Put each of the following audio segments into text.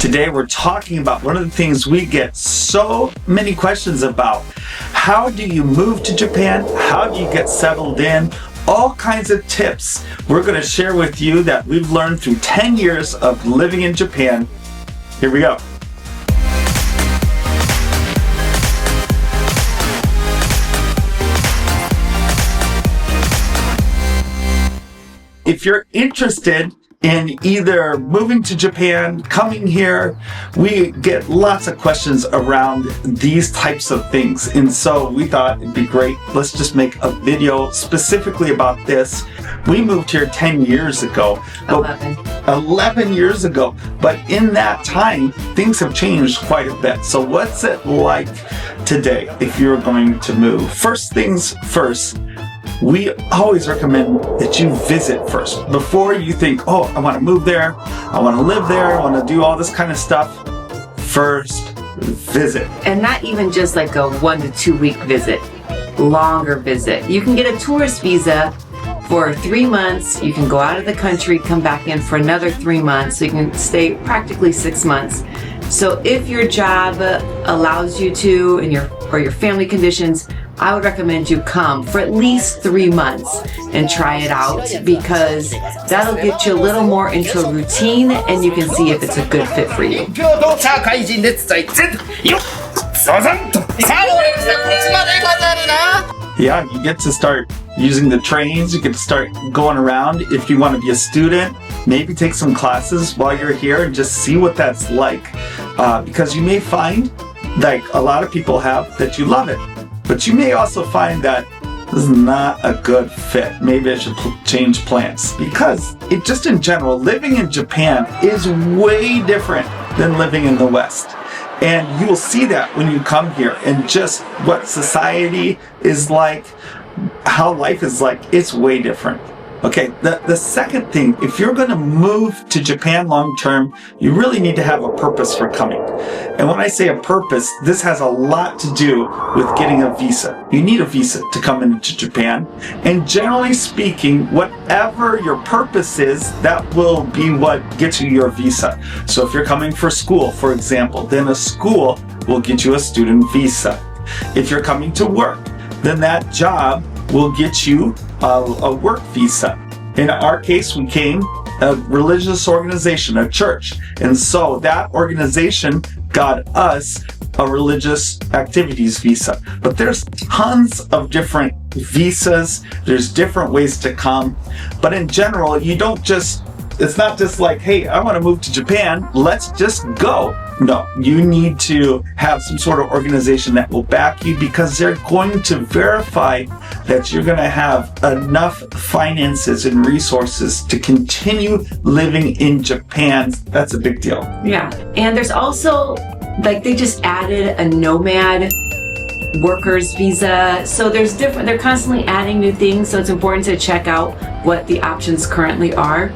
Today we're talking about one of the things we get so many questions about. How do you move to Japan? How do you get settled in? All kinds of tips we're going to share with you that we've learned through 10 years of living in Japan. Here we go. If you're interested in either moving to Japan, coming here, we get lots of questions around these types of things. And so we thought it'd be great. Let's just make a video specifically about this. We moved here 10 years ago. 11 years ago. But in that time, things have changed quite a bit. So what's it like today if you're going to move? First things first, we always recommend that you visit first. Before you think, oh, I want to move there, I want to live there, I want to do all this kind of stuff, first visit. And not even just like a 1 to 2 week visit, longer visit. You can get a tourist visa for 3 months. You can go out of the country, come back in for another 3 months. So you can stay practically 6 months. So if your job allows you to, and your family conditions, I would recommend you come for at least 3 months and try it out, because that'll get you a little more into a routine and you can see if it's a good fit for you. Yeah, you get to start using the trains, you get to start going around. If you want to be a student, maybe take some classes while you're here and just see what that's like. Because you may find, like a lot of people have, that you love it. But you may also find that this is not a good fit. Maybe I should change plans. Because just in general, living in Japan is way different than living in the West. And you will see that when you come here, and just what society is like, how life is like, it's way different. Okay, the second thing, if you're going to move to Japan long term, you really need to have a purpose for coming. And when I say a purpose, this has a lot to do with getting a visa. You need a visa to come into Japan. And generally speaking, whatever your purpose is, that will be what gets you your visa. So if you're coming for school, for example, then a school will get you a student visa. If you're coming to work, then that job will get you a work visa. In our case, we came a religious organization, a church, and so that organization got us a religious activities visa. But there's tons of different visas, there's different ways to come, but in general, it's not just like, hey, I want to move to Japan, let's just go. No, you need to have some sort of organization that will back you, because they're going to verify that you're going to have enough finances and resources to continue living in Japan. That's a big deal. Yeah, and there's also, like, they just added a nomad workers visa. So they're constantly adding new things. So it's important to check out what the options currently are,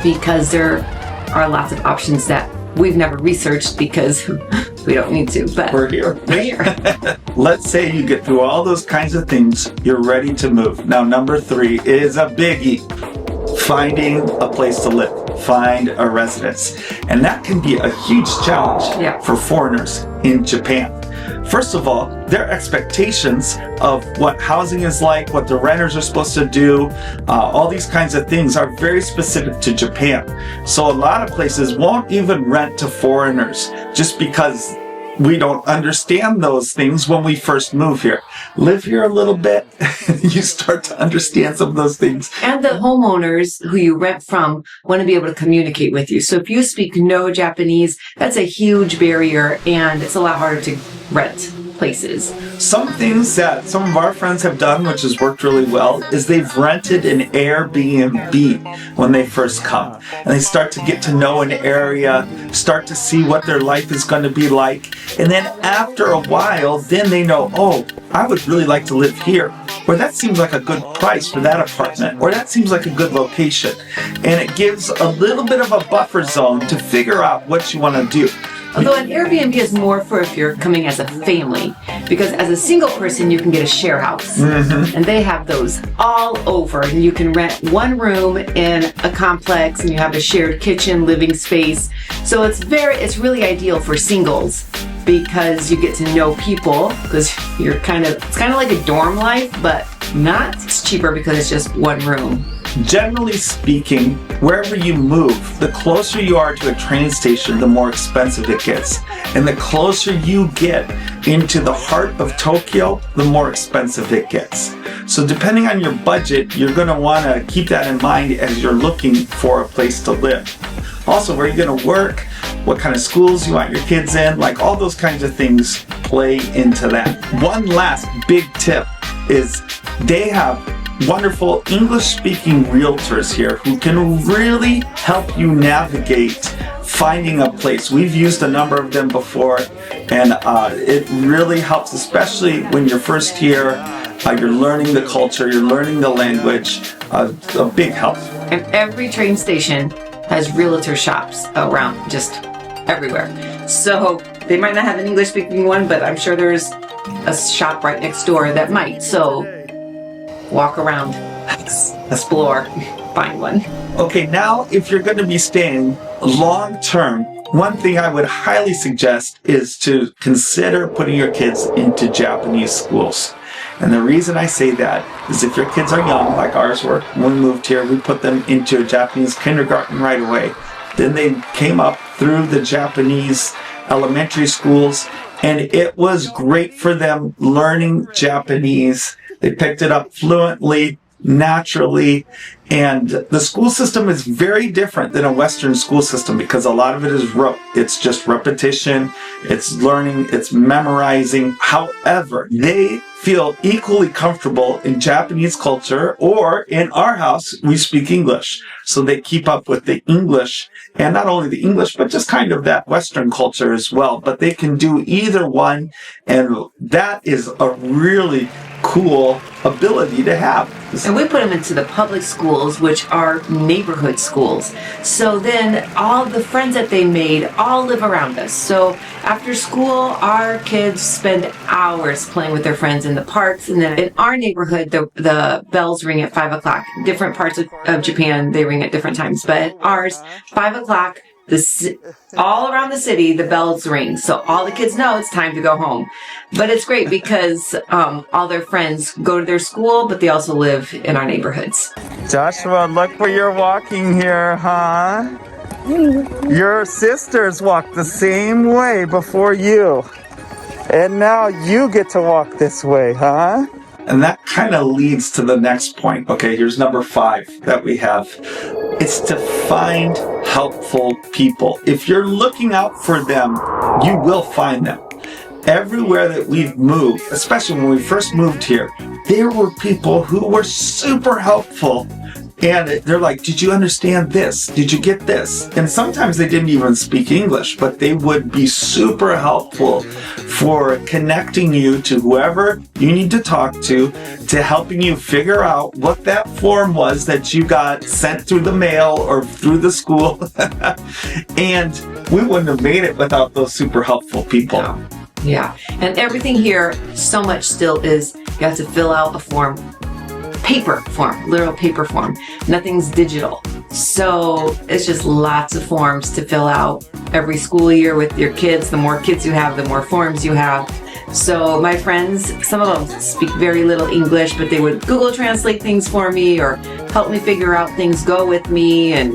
because there are lots of options that we've never researched because we don't need to, but we're here. Let's say you get through all those kinds of things, you're ready to move. Now, number 3 is a biggie. Finding a place to live, find a residence. And that can be a huge challenge for foreigners in Japan. First of all, their expectations of what housing is like, what the renters are supposed to do, all these kinds of things are very specific to Japan. So a lot of places won't even rent to foreigners just because we don't understand those things when we first move here. Live here a little bit, you start to understand some of those things. And the homeowners who you rent from want to be able to communicate with you. So if you speak no Japanese, that's a huge barrier, and it's a lot harder to rent places. Some things that some of our friends have done, which has worked really well, is they've rented an Airbnb when they first come. And they start to get to know an area, start to see what their life is going to be like. And then after a while, then they know, oh, I would really like to live here. Or that seems like a good price for that apartment. Or that seems like a good location. And it gives a little bit of a buffer zone to figure out what you want to do. Although an Airbnb is more for if you're coming as a family, because as a single person, you can get a share house. And they have those all over. And you can rent one room in a complex and you have a shared kitchen, living space. So it's really ideal for singles because you get to know people because it's kind of like a dorm life, but not. It's cheaper because it's just one room. Generally speaking, wherever you move, the closer you are to a train station, the more expensive it gets. And the closer you get into the heart of Tokyo, the more expensive it gets. So depending on your budget, you're going to want to keep that in mind as you're looking for a place to live. Also, where you're going to work, what kind of schools you want your kids in, like all those kinds of things play into that. One last big tip is they have wonderful English-speaking realtors here who can really help you navigate finding a place. We've used a number of them before, and it really helps, especially when you're first here. You're learning the culture, you're learning the language. A big help. And every train station has realtor shops around just everywhere. So they might not have an English-speaking one, but I'm sure there's a shop right next door that might. So walk around, explore, find one. Okay, now if you're going to be staying long term, one thing I would highly suggest is to consider putting your kids into Japanese schools. And the reason I say that is if your kids are young, like ours were, when we moved here, we put them into a Japanese kindergarten right away. Then they came up through the Japanese elementary schools, and it was great for them learning Japanese. They picked it up fluently, naturally, and the school system is very different than a Western school system because a lot of it is it's just repetition, it's learning, it's memorizing. However, they feel equally comfortable in Japanese culture, or in our house, we speak English. So they keep up with the English, and not only the English, but just kind of that Western culture as well. But they can do either one, and that is a really cool ability to have. And we put them into the public schools, which are neighborhood schools. So then all the friends that they made all live around us. So after school, our kids spend hours playing with their friends in the parks. And then in our neighborhood, the bells ring at 5 o'clock. Different parts of Japan, they ring at different times. But ours, 5 o'clock, all around the city, the bells ring. So all the kids know it's time to go home. But it's great because all their friends go to their school, but they also live in our neighborhoods. Joshua, look where you're walking here, huh? Your sisters walked the same way before you. And now you get to walk this way, huh? And that kind of leads to the next point. Okay, here's number 5 that we have. It's to find helpful people. If you're looking out for them, you will find them. Everywhere that we've moved, especially when we first moved here, there were people who were super helpful. And they're like, did you understand this? Did you get this? And sometimes they didn't even speak English, but they would be super helpful for connecting you to whoever you need to talk to helping you figure out what that form was that you got sent through the mail or through the school. And we wouldn't have made it without those super helpful people. No. Yeah. And everything here, so much still is, you have to fill out a form. Paper form, literal paper form. Nothing's digital. So it's just lots of forms to fill out every school year with your kids. The more kids you have, the more forms you have. So my friends, some of them speak very little English, but they would Google Translate things for me or help me figure out things, go with me, and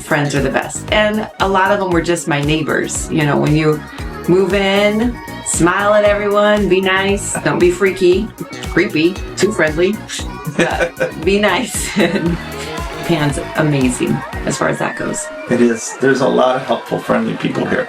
friends are the best. And a lot of them were just my neighbors. You know, when you move in, smile at everyone, be nice, don't be freaky, creepy, too friendly, be nice. Japan's amazing as far as that goes. It is. There's a lot of helpful, friendly people here.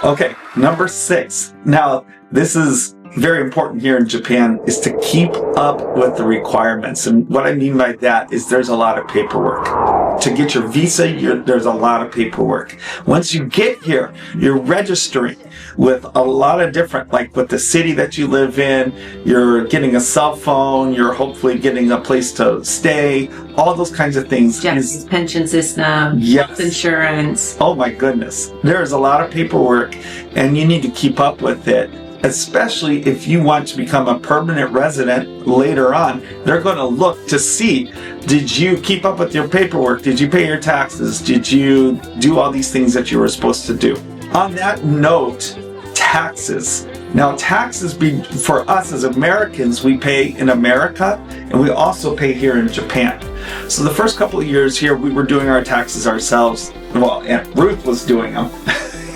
Okay, number 6. Now, this is very important here in Japan, is to keep up with the requirements. And what I mean by that is there's a lot of paperwork. to get your visa, there's a lot of paperwork. Once you get here, you're registering with a lot of different, like with the city that you live in, you're getting a cell phone, you're hopefully getting a place to stay, all those kinds of things. Japanese pension system, health insurance. Oh my goodness. There's a lot of paperwork and you need to keep up with it. Especially if you want to become a permanent resident later on, they're going to look to see, did you keep up with your paperwork? Did you pay your taxes? Did you do all these things that you were supposed to do? On that note, taxes. Now, taxes for us as Americans, we pay in America and we also pay here in Japan. So the first couple of years here, we were doing our taxes ourselves. Well, Aunt Ruth was doing them.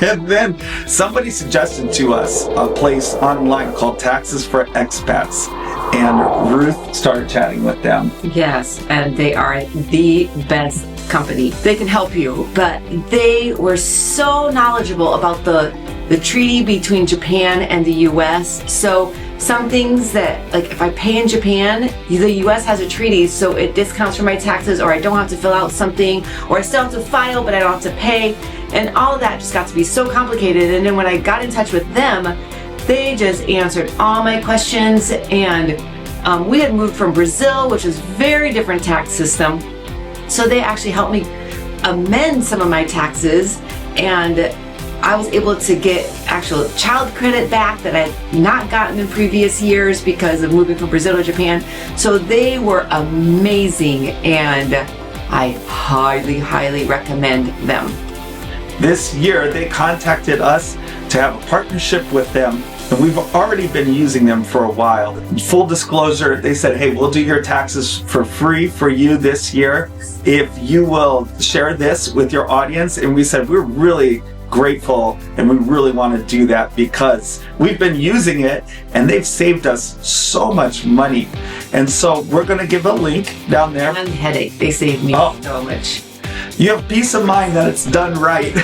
And then somebody suggested to us a place online called Taxes for Expats. And Ruth started chatting with them. Yes, and they are the best company. They can help you, but they were so knowledgeable about the treaty between Japan and the US. So some things that, like if I pay in Japan, the US has a treaty, so it discounts for my taxes, or I don't have to fill out something, or I still have to file, but I don't have to pay. And all of that just got to be so complicated. And then when I got in touch with them, they just answered all my questions. And we had moved from Brazil, which is very different tax system. So they actually helped me amend some of my taxes. And I was able to get actual child credit back that I had not gotten in previous years because of moving from Brazil to Japan. So they were amazing. And I highly, highly recommend them. This year, they contacted us to have a partnership with them, and we've already been using them for a while. Full disclosure, they said, hey, we'll do your taxes for free for you this year if you will share this with your audience. And we said, we're really grateful and we really want to do that because we've been using it and they've saved us so much money. And so we're going to give a link down there. And headache, they saved me so much. You have peace of mind that it's done right.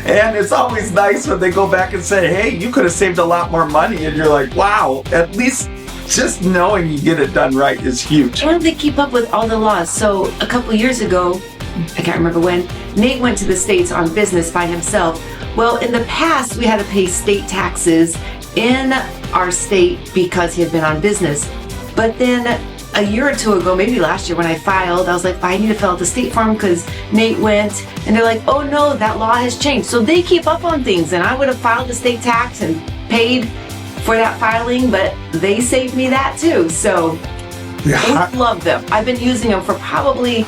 And it's always nice when they go back and say, hey, you could have saved a lot more money. And you're like, wow, at least just knowing you get it done right is huge. And they keep up with all the laws. So a couple years ago, I can't remember when, Nate went to the States on business by himself. Well, in the past, we had to pay state taxes in our state because he had been on business. But then a year or two ago, maybe last year when I filed, I was like, I need to fill out the state form because Nate went, and they're like, oh no, that law has changed. So they keep up on things, and I would have filed the state tax and paid for that filing, but they saved me that too. So I love them. I've been using them for probably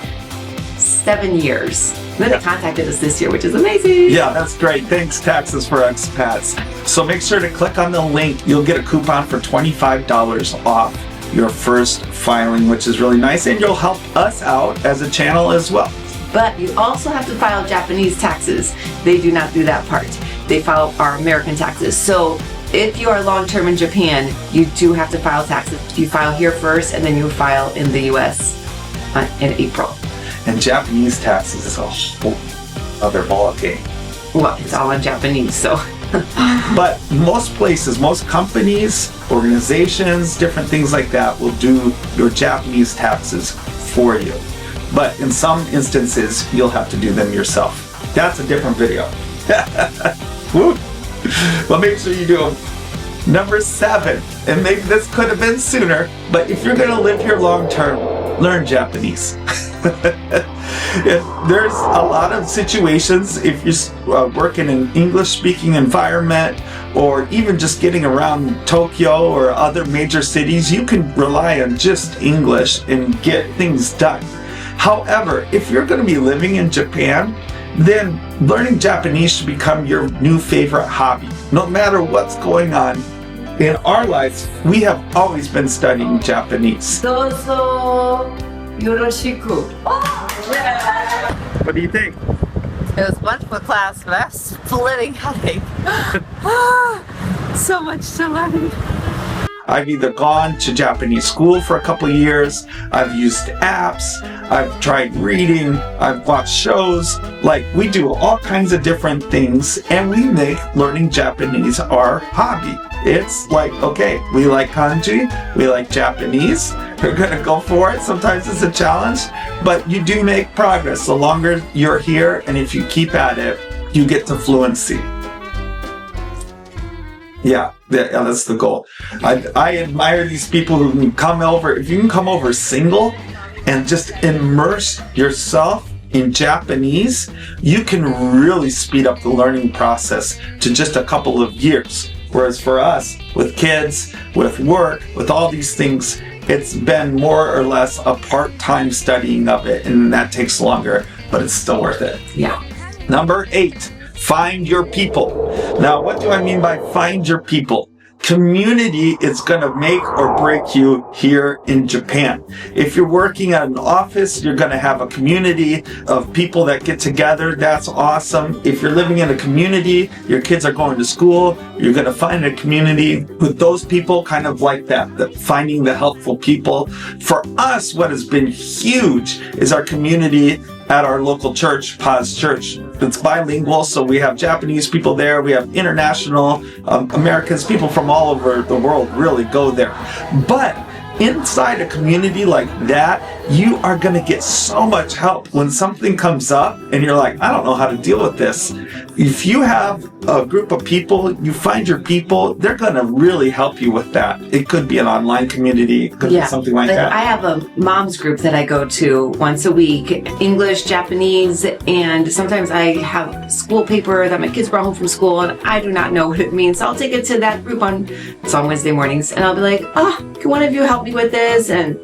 7 years. And then they contacted us this year, which is amazing. Yeah, that's great. Thanks, Taxes for Expats. So make sure to click on the link. You'll get a coupon for $25 off your first filing, which is really nice, and you'll help us out as a channel as well. But you also have to file Japanese taxes. They do not do that part. They file our American taxes. So if you are long-term in Japan, you do have to file taxes. You file here first, and then you file in the US in April. And Japanese taxes is a whole other ballgame. Well, it's all in Japanese, so. But most places, most companies, organizations, different things like that will do your Japanese taxes for you. But in some instances, you'll have to do them yourself. That's a different video. Woo. Well, make sure you do them. Number 7, and maybe this could have been sooner, but if you're going to live here long term, learn Japanese. There's a lot of situations, if you work in an English-speaking environment, or even just getting around Tokyo or other major cities, you can rely on just English and get things done. However, if you're going to be living in Japan, then learning Japanese should become your new favorite hobby. No matter what's going on in our lives, we have always been studying Japanese. Yoroshiku. What do you think? It was a wonderful class, but I have splitting headache. So much to learn. I've either gone to Japanese school for a couple of years, I've used apps, I've tried reading, I've watched shows. Like, we do all kinds of different things, and we make learning Japanese our hobby. It's like, okay, we like kanji, we like Japanese, you're gonna go for it. Sometimes it's a challenge, but you do make progress. The longer you're here, and if you keep at it, you get to fluency. Yeah, that's the goal. I admire these people who can come over. If you can come over single and just immerse yourself in Japanese, you can really speed up the learning process to just a couple of years. Whereas for us, with kids, with work, with all these things, it's been more or less a part-time studying of it, and that takes longer, but it's still worth it. Yeah. Number 8. Find your people. Now, what do I mean by find your people? Community is going to make or break you here in Japan. If you're working at an office, you're going to have a community of people that get together. That's awesome. If you're living in a community, your kids are going to school, you're going to find a community with those people kind of like that finding the helpful people. For us, what has been huge is our community at our local church, Paz Church. It's bilingual, so we have Japanese people there, we have international Americans, people from all over the world really go there. But inside a community like that, you are going to get so much help when something comes up and you're like, I don't know how to deal with this. If you have a group of people, you find your people, they're going to really help you with that. It could be an online community, it could be something like that. I have a mom's group that I go to once a week, English, Japanese, and sometimes I have school paper that my kids brought home from school and I do not know what it means. So I'll take it to that group on Wednesday mornings and I'll be like, can one of you help me with this? And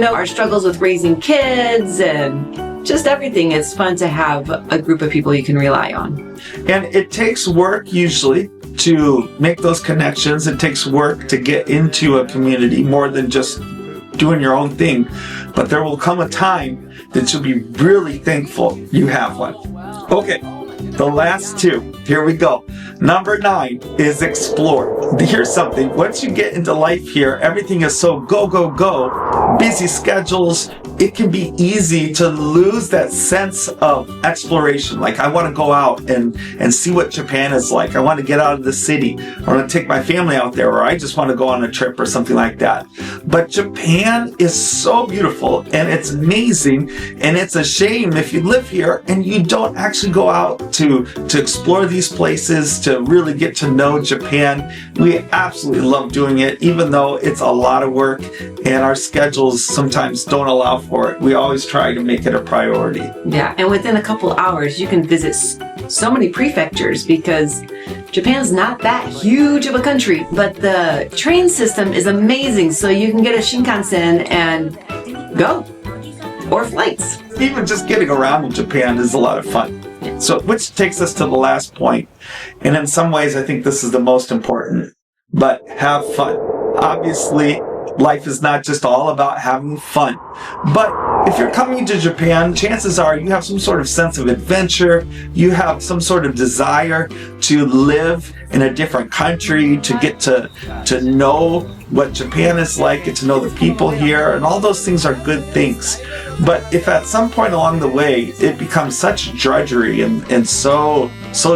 our struggles with raising kids and just everything. It's fun to have a group of people you can rely on. And it takes work usually to make those connections. It takes work to get into a community more than just doing your own thing. But there will come a time that you'll be really thankful you have one. Okay, the last 2. Here we go. Number 9 is explore. Here's something. Once you get into life here, everything is so go, go, go. Busy schedules. It can be easy to lose that sense of exploration. Like, I want to go out and see what Japan is like. I want to get out of the city. I want to take my family out there, or I just want to go on a trip or something like that. But Japan is so beautiful and it's amazing. And it's a shame if you live here and you don't actually go out to explore these places, to really get to know Japan. We absolutely love doing it, even though it's a lot of work and our schedules sometimes don't allow for it. We always try to make it a priority. Yeah, and within a couple hours, you can visit so many prefectures because Japan's not that huge of a country, but the train system is amazing. So you can get a Shinkansen and go, or flights. Even just getting around in Japan is a lot of fun. So, which takes us to the last point. And in some ways, I think this is the most important. But have fun. Obviously, life is not just all about having fun. But if you're coming to Japan, chances are you have some sort of sense of adventure. You have some sort of desire to live in a different country, to get to know what Japan is like, get to know the people here, and all those things are good things. But if at some point along the way it becomes such drudgery and so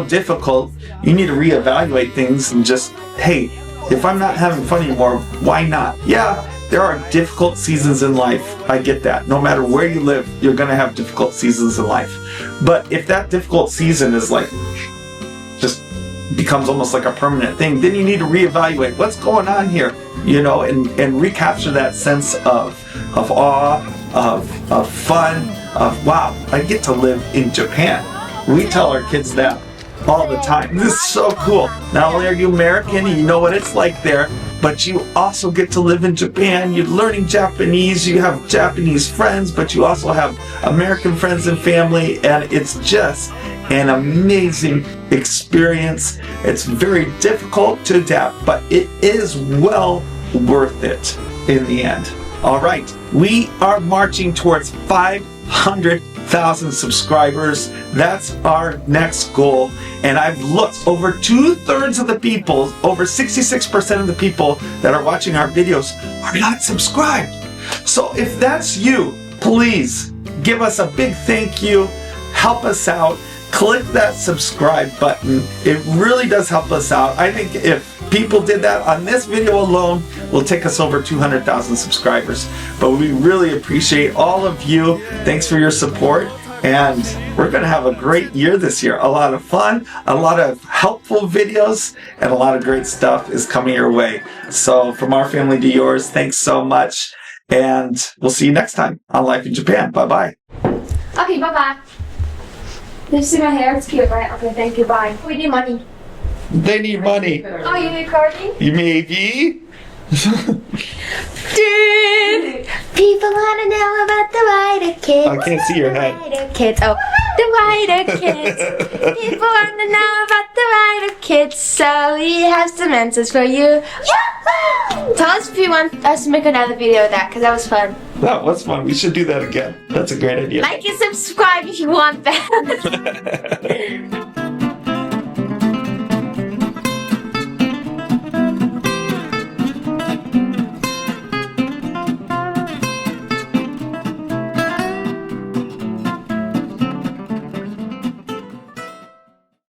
difficult, you need to reevaluate things and just, hey, if I'm not having fun anymore, why not? Yeah, there are difficult seasons in life. I get that. No matter where you live, you're going to have difficult seasons in life. But if that difficult season is like, just becomes almost like a permanent thing, then you need to reevaluate what's going on here, and recapture that sense of awe, of fun, of wow, I get to live in Japan. We tell our kids that all the time. This is so cool. Not only are you American and you know what it's like there, but you also get to live in Japan. You're learning Japanese, you have Japanese friends, but you also have American friends and family, and it's just an amazing experience. It's very difficult to adapt, but it is well worth it in the end. All right, we are marching towards 500,000 subscribers. That's our next goal. And I've looked, over 2/3 of the people, over 66% of the people that are watching our videos are not subscribed. So if that's you, please give us a big thank you. Help us out. Click that subscribe button. It really does help us out. I think if people did that on this video alone will take us over 200,000 subscribers. But we really appreciate all of you. Thanks for your support. And we're going to have a great year this year. A lot of fun, a lot of helpful videos, and a lot of great stuff is coming your way. So from our family to yours, thanks so much. And we'll see you next time on Life in Japan. Bye-bye. Okay, bye-bye. Did you see my hair? It's cute, right? Okay, thank you, bye. We need money. They need money. Oh, you need carding? You maybe? Dude! People want to know about the Wider Kids. I can't see your head. The Wider Kids. Oh, the Wider Kids. People want to know about the Wider Kids, so we have some answers for you. Yahoo! Tell us if you want us to make another video of that, because that was fun. That was fun. We should do that again. That's a great idea. Like and subscribe if you want that.